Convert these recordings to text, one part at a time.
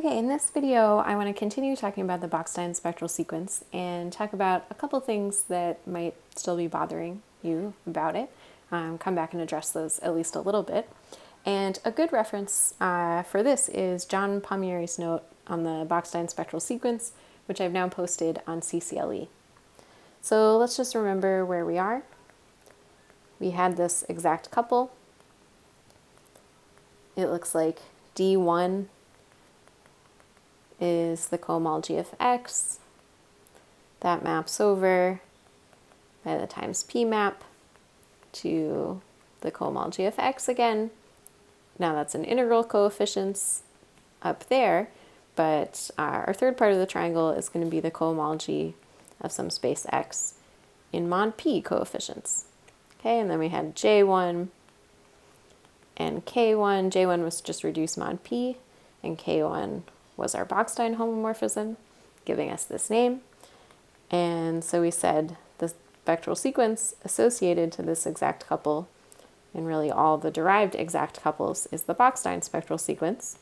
Okay, in this video, I want to continue talking about the Bockstein spectral sequence and talk about a couple things that might still be bothering you about it. Come back and address those at least a little bit. And a good reference for this is John Palmieri's note on the Bockstein spectral sequence, which I've now posted on CCLE. So let's just remember where we are. We had this exact couple. It looks like D1 is the cohomology of X. That maps over by the times P map to the cohomology of X again. Now that's an integral coefficients up there, but our third part of the triangle is going to be the cohomology of some space X in mod P coefficients. Okay, and then we had J1 and K1. J1 was just reduced mod P, and K1 was our Bockstein homomorphism, giving us this name. And so we said the spectral sequence associated to this exact couple, and really all the derived exact couples, is the Bockstein spectral sequence.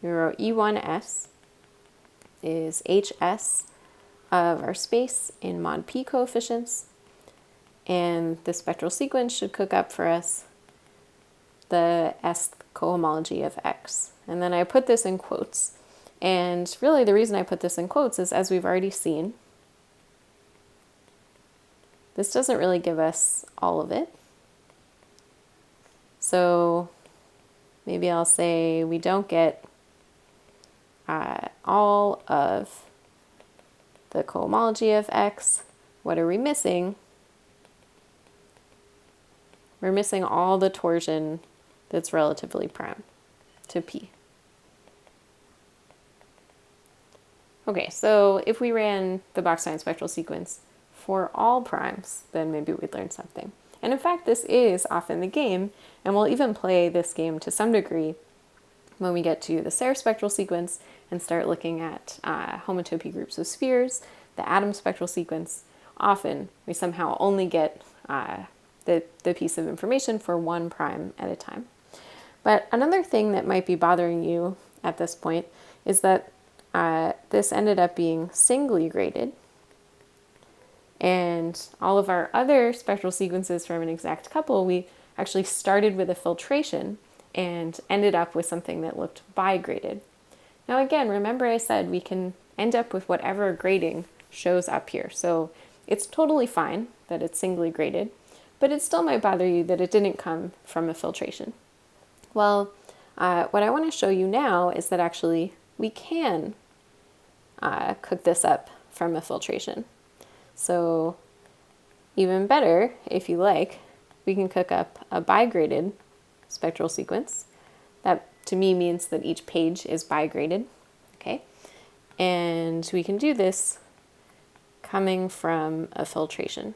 We wrote E1S is HS of our space in mod P coefficients, and the spectral sequence should cook up for us the S cohomology of X. And then I put this in quotes. And really the reason I put this in quotes is, as we've already seen, this doesn't really give us all of it. So maybe I'll say we don't get all of the cohomology of X. What are we missing? We're missing all the torsion that's relatively prime to P. Okay, so if we ran the Bockstein spectral sequence for all primes, then maybe we'd learn something. And in fact, this is often the game, and we'll even play this game to some degree when we get to the Serre spectral sequence and start looking at homotopy groups of spheres, the atom spectral sequence. Often we somehow only get the piece of information for one prime at a time. But another thing that might be bothering you at this point is that this ended up being singly graded, and all of our other spectral sequences from an exact couple, we actually started with a filtration and ended up with something that looked bi-graded. Now again, remember I said we can end up with whatever grading shows up here, so it's totally fine that it's singly graded, but it still might bother you that it didn't come from a filtration. Well, what I want to show you now is that actually we can cook this up from a filtration. So even better, if you like, we can cook up a bi-graded spectral sequence. That to me means that each page is bi-graded, okay? And we can do this coming from a filtration.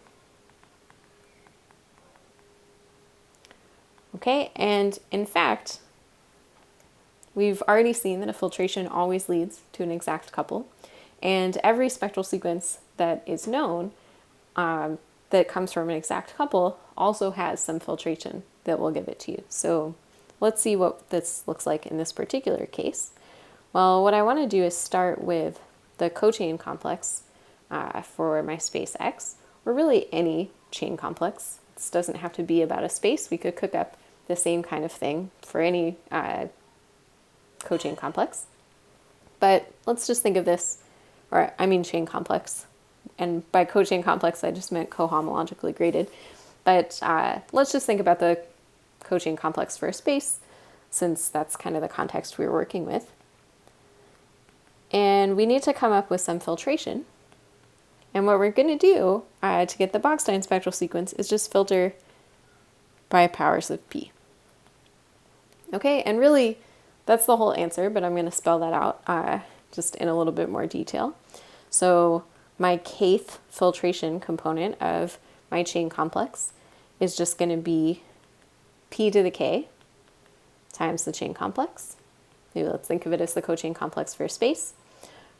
Okay, and in fact, we've already seen that a filtration always leads to an exact couple, and every spectral sequence that is known that comes from an exact couple also has some filtration that will give it to you. So let's see what this looks like in this particular case. Well, what I want to do is start with the cochain complex for my space X, or really any chain complex. This doesn't have to be about a space. We could cook up the same kind of thing for any cochain complex. But let's just think of this, or I mean chain complex. And by cochain complex, I just meant cohomologically graded. But let's just think about the cochain complex for a space, since that's kind of the context we were working with. And we need to come up with some filtration. And what we're going to do to get the Bockstein spectral sequence is just filter by powers of P. Okay, and really that's the whole answer, but I'm going to spell that out just in a little bit more detail. So my kth filtration component of my chain complex is just going to be P to the K times the chain complex. Maybe let's think of it as the cochain complex for space.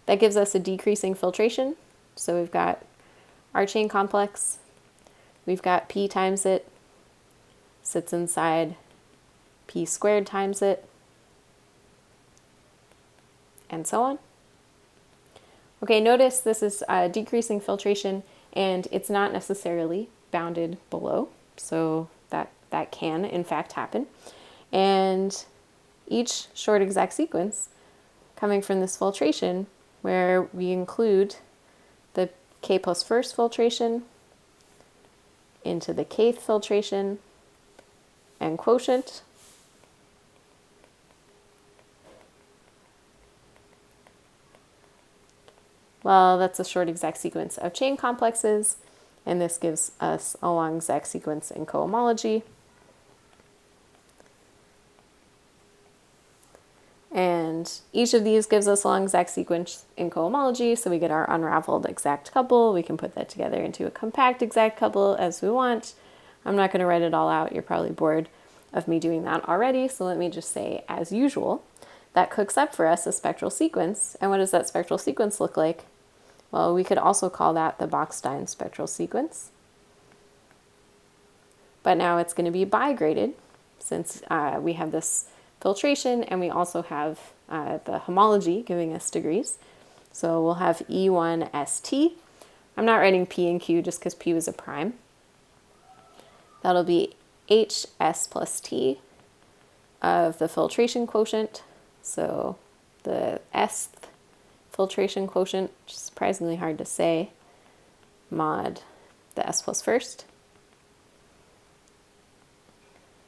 That gives us a decreasing filtration. So we've got our chain complex, we've got P times it, sits inside P squared times it, and so on. Okay, notice this is decreasing filtration, and it's not necessarily bounded below, so that can in fact happen. And each short exact sequence coming from this filtration, where we include the k plus first filtration into the kth filtration and quotient, well, that's a short exact sequence of chain complexes, and this gives us a long exact sequence in cohomology. And each of these gives us a long exact sequence in cohomology, so we get our unraveled exact couple. We can put that together into a compact exact couple as we want. I'm not going to write it all out. You're probably bored of me doing that already, so let me just say, as usual, that cooks up for us a spectral sequence. And what does that spectral sequence look like? Well, we could also call that the Bockstein spectral sequence. But now it's going to be bigraded, since we have this filtration, and we also have the homology giving us degrees. So we'll have E1ST. I'm not writing P and Q just because P was a prime. That'll be HS plus T of the filtration quotient. So the S filtration quotient, which is surprisingly hard to say, mod the S plus first.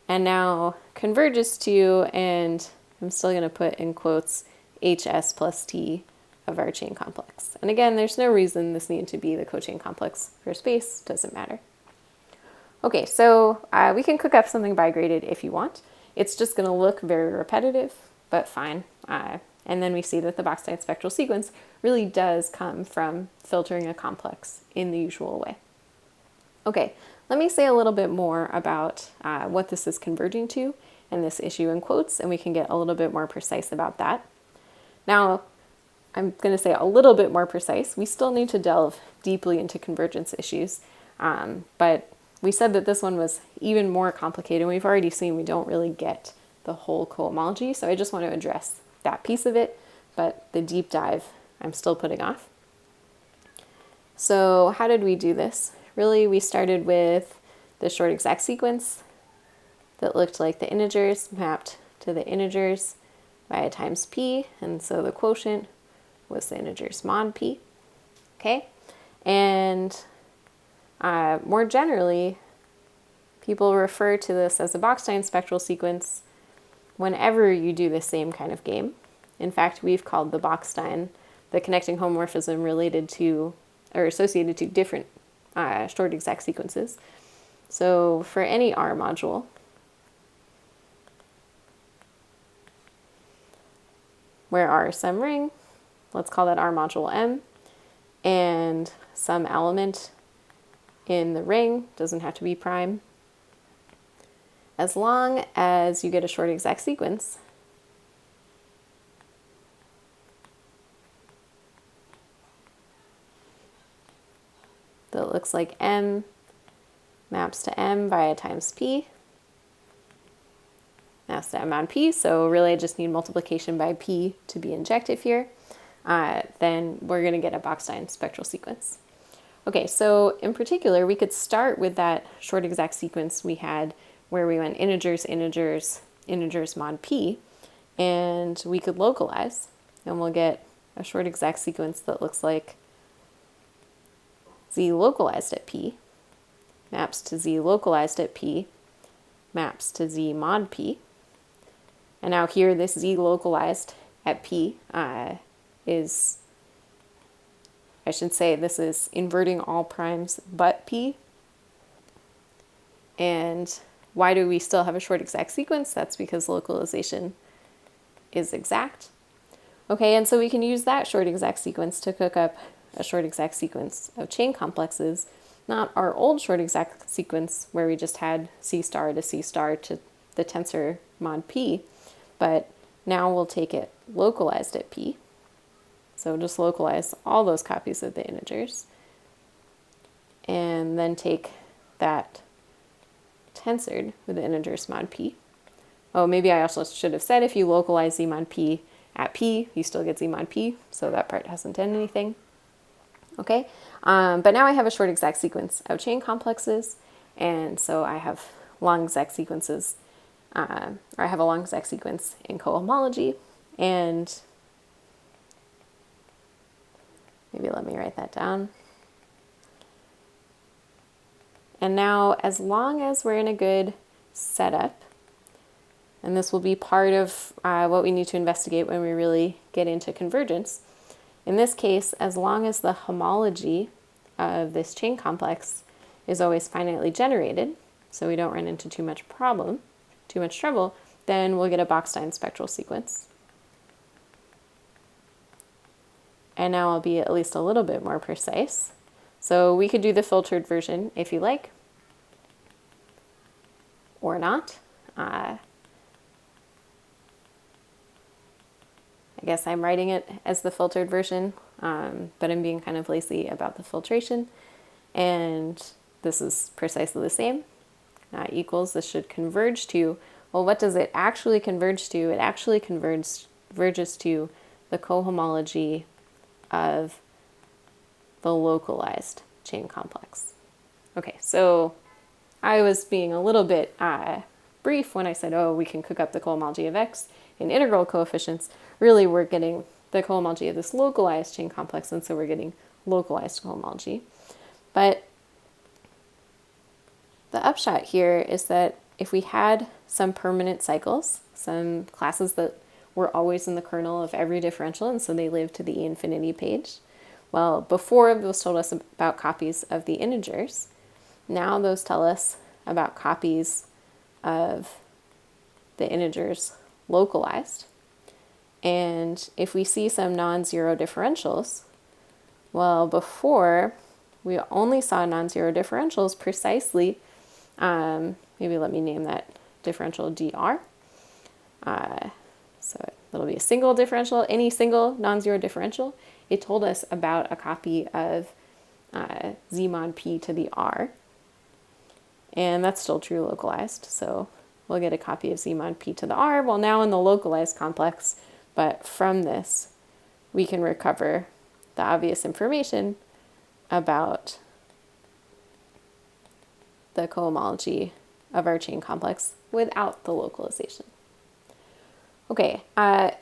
And now converges to, and I'm still going to put in quotes, HS plus T of our chain complex. And again, there's no reason this needed to be the cochain complex for space, doesn't matter. Okay, so we can cook up something bigraded if you want. It's just going to look very repetitive, but fine. And then we see that the Bockstein spectral sequence really does come from filtering a complex in the usual way. Okay, let me say a little bit more about what this is converging to and this issue in quotes, and we can get a little bit more precise about that. Now, I'm going to say a little bit more precise. We still need to delve deeply into convergence issues, but we said that this one was even more complicated. We've already seen we don't really get the whole cohomology, so I just want to address that piece of it, but the deep dive I'm still putting off. So how did we do this? Really, we started with the short exact sequence that looked like the integers mapped to the integers by times p, and so the quotient was the integers mod p. Okay, and more generally, people refer to this as a Bockstein spectral sequence whenever you do the same kind of game. In fact, we've called the Bockstein the connecting homomorphism related to or associated to different short exact sequences. So for any R module, where R is some ring, let's call that R module M, and some element in the ring, doesn't have to be prime, as long as you get a short exact sequence that looks like M maps to M via times P, maps to M on P, so really I just need multiplication by P to be injective here, then we're going to get a Bockstein spectral sequence. Okay, so in particular, we could start with that short exact sequence we had where we went integers, integers, integers mod P, and we could localize, and we'll get a short exact sequence that looks like Z localized at P, maps to Z localized at P, maps to Z mod P. And now here, this Z localized at P is, I should say, this is inverting all primes but P. And why do we still have a short exact sequence? That's because localization is exact. Okay, and so we can use that short exact sequence to cook up a short exact sequence of chain complexes, not our old short exact sequence where we just had C star to C star to the tensor mod P, but now we'll take it localized at P. So just localize all those copies of the integers, and then take that tensored with the integers mod P. Oh, maybe I also should have said if you localize Z mod P at P, you still get Z mod P, so that part hasn't done anything. Okay, but now I have a short exact sequence of chain complexes, and so I have long exact sequences, or I have a long exact sequence in cohomology, and maybe let me write that down. And now, as long as we're in a good setup, and this will be part of what we need to investigate when we really get into convergence. In this case, as long as the homology of this chain complex is always finitely generated, so we don't run into too much trouble, then we'll get a Bockstein spectral sequence. And now I'll be at least a little bit more precise. So we could do the filtered version if you like, or not. I guess I'm writing it as the filtered version, but I'm being kind of lazy about the filtration. And this is precisely the same. Equals, this should converge to, well, what does it actually converge to? It actually converges to the cohomology of the localized chain complex. Okay, so I was being a little bit brief when I said, oh, we can cook up the cohomology of X in integral coefficients. Really, we're getting the cohomology of this localized chain complex, and so we're getting localized cohomology. But the upshot here is that if we had some permanent cycles, some classes that were always in the kernel of every differential, and so they live to the E infinity page, well, before those told us about copies of the integers. Now those tell us about copies of the integers localized. And if we see some non-zero differentials, well, before we only saw non-zero differentials precisely, maybe let me name that differential dr. So it'll be a single differential, any single non-zero differential. It told us about a copy of Z mod P to the R. And that's still true localized. So we'll get a copy of Z mod P to the R. Well, now in the localized complex, but from this, we can recover the obvious information about the cohomology of our chain complex without the localization. Okay, as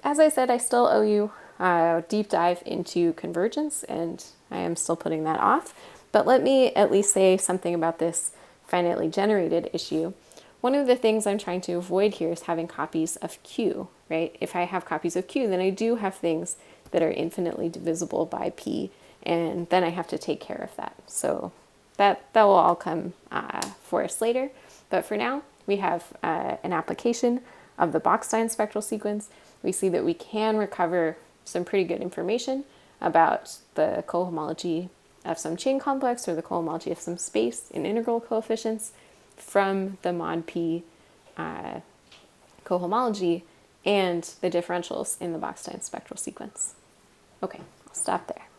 I said, I still owe you a deep dive into convergence, and I am still putting that off. But let me at least say something about this finitely generated issue. One of the things I'm trying to avoid here is having copies of Q, right? If I have copies of Q, then I do have things that are infinitely divisible by P, and then I have to take care of that. So that will all come for us later. But for now, we have an application of the Bockstein spectral sequence. We see that we can recover some pretty good information about the cohomology of some chain complex or the cohomology of some space in integral coefficients from the mod P cohomology and the differentials in the Bockstein spectral sequence. Okay, I'll stop there.